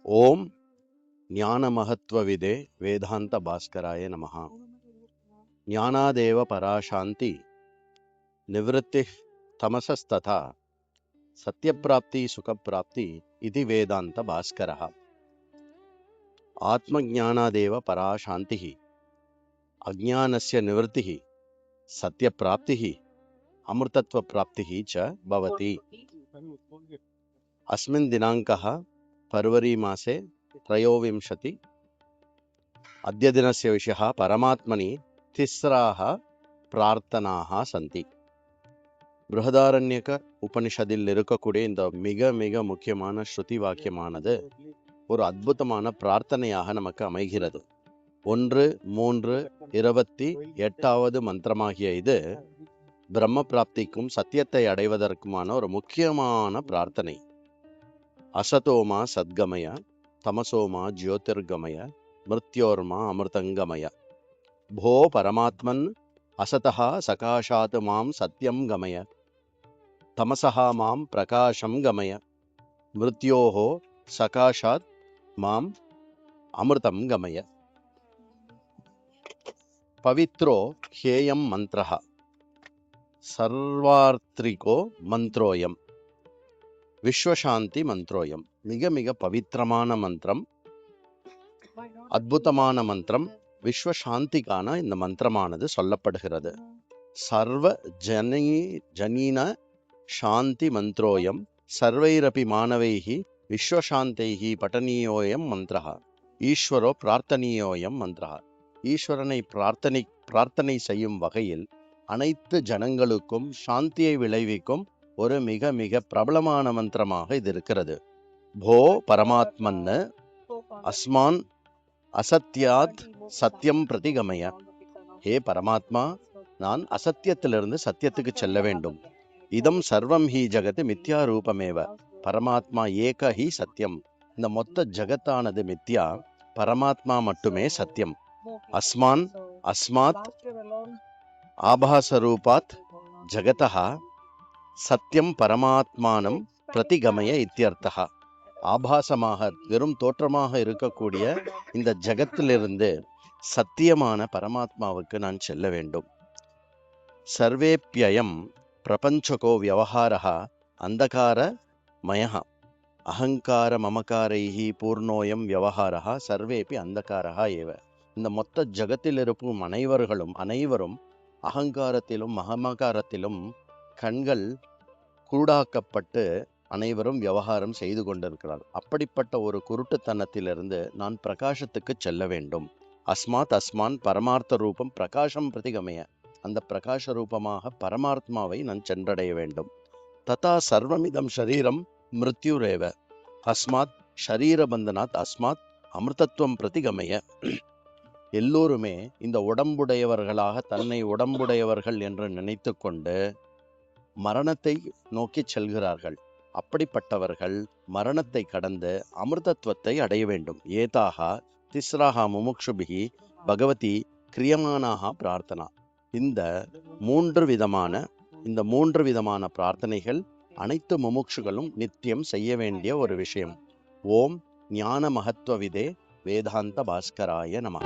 ஓம் ஞான மகத்வவிதே வேதாந்த பாஸ்கராய நமஹ. ஞானாதேவ பராசாந்தி நிவೃತ್ತಿ தமசஸ்ததா சத்யப்ராப்தி சுகப்ராப்தி இது வேதாந்த பாஸ்கரः. ஆத்மஞானாதேவ பராசாந்திः அஜ்ஞானஸ்ய நிவೃತ್ತಿः சத்யப்ராப்திः அமிர்தத்வப்ராப்திः च भवति. अस्मिन् दिनाङ्कः फरवरी मासे 23 अद्य दिनस्य विषयः परमात्मनि तिस्राः प्रार्थनाः सन्ति. बृहदारण्यक உபனிஷதில் இருக்கக்கூடிய இந்த மிக மிக முக்கியமான ஸ்ருதி வாக்கியமானது ஒரு அற்புதமான பிரார்த்தனையாக நமக்கு அமைகிறது. 1-3-28வது மந்திரமாகிய இது பிரம்ம பிராப்திக்கும் சத்தியத்தை அடைவதற்குமான ஒரு முக்கியமான பிரார்த்தனை. அசதோமா சத்கமய தமசோமா ஜோதிர்கமய மிருத்யோர்மா அமிர்தங்கமய. भो परमात्मन् असतः सकाशात् मां सत्यं गमय तमसः मां प्रकाशं गमय मृत्योः सकाशात् मां अमृतं गमय. पवित्रो ह्येयं मन्त्रः सर्वार्थिको मन्त्रोऽयं विश्वशान्ति मन्त्रोऽयं. மிக மிக பவித்திரமான மந்திரம், அற்புதமான மந்திரம். விஸ்வசாந்திக்கான இந்த மந்திரமானது சொல்லப்படுகிறது. சர்வ ஜனீன சாந்தி மந்திரோயம் சர்வைரபி மாணவைஹி விஸ்வசாந்தைஹி பட்டனீயோயம் மந்திரः. ஈஸ்வரோ பிரார்த்தனீயோயம் மந்திரः. ஈஸ்வரனை பிரார்த்தனை செய்யும் வகையில் அனைத்து ஜனங்களுக்கும் சாந்தியை விளைவிக்கும் ஒரு மிக மிக பிரபலமான மந்திரமாக இது இருக்கிறது. போ பரமாத்மன்னு அஸ்மான் அசத்யாத் சத்தியம் பிரதிகமய. ஹே பரமாத்மா, நான் அசத்தியத்திலிருந்து சத்தியத்துக்கு செல்ல வேண்டும். இதம் சர்வம் ஹி ஜகத் மித்யா ரூபமேவ பரமாத்மா ஏக ஹி சத்தியம். இந்த மொத்த ஜகத்தானது மித்யா, பரமாத்மா மட்டுமே சத்தியம். அஸ்மாத் ஆபாசரூபாத் ஜகதः சத்தியம் பரமாத்மானம் பிரதிகமய இத்தியர்த்தः. ஆபாசமாக வெறும் தோற்றமாக இருக்கக்கூடிய இந்த ஜகத்திலிருந்து சத்தியமான பரமாத்மாவுக்கு நான் செல்ல வேண்டும். சர்வேப்யயம் பிரபஞ்சகோ வியவஹாரः அந்தகாரமயः அகங்கார மமகாரைஹி பூர்ணோயம் வியவஹாரः சர்வேபி அந்தகாரः ஏவ. இந்த மொத்த ஜகத்தில் இருக்கும் அனைவரும் அகங்காரத்திலும் மமகாரத்திலும் கண்கள் குருடாக்கப்பட்டு அனைவரும் விவகாரம் செய்து கொண்டிருக்கிறார். அப்படிப்பட்ட ஒரு குருட்டுத்தனத்திலிருந்து நான் பிரகாசத்துக்கு செல்ல வேண்டும். அஸ்மான் பரமார்த்த ரூபம் பிரகாசம் பிரதிகமய. அந்த பிரகாச ரூபமாக பரமாத்மாவை நான் சென்றடைய வேண்டும். ததா சர்வமிதம் ஷரீரம் மிருத்யுரேவ அஸ்மாத் ஷரீரபந்தனாத் அஸ்மாத் அமிர்தத்துவம் பிரதிகமய. எல்லோருமே இந்த உடம்புடையவர்களாக தன்னை உடம்புடையவர்கள் என்று நினைத்து கொண்டு மரணத்தை நோக்கி செல்கிறார்கள். அப்படிப்பட்டவர்கள் மரணத்தை கடந்து அமிர்தத்துவத்தை அடைய வேண்டும். ஏதாக திஸ்ராக முமுக்ஷுபிகி பகவதி கிரியமானாக பிரார்த்தனா. இந்த மூன்று விதமான பிரார்த்தனைகள் அனைத்து முமுக்ஷுகளும் நித்தியம் செய்ய வேண்டிய ஒரு விஷயம். ஓம் ஞான மகத்வவிதே வேதாந்த பாஸ்கராய நமः.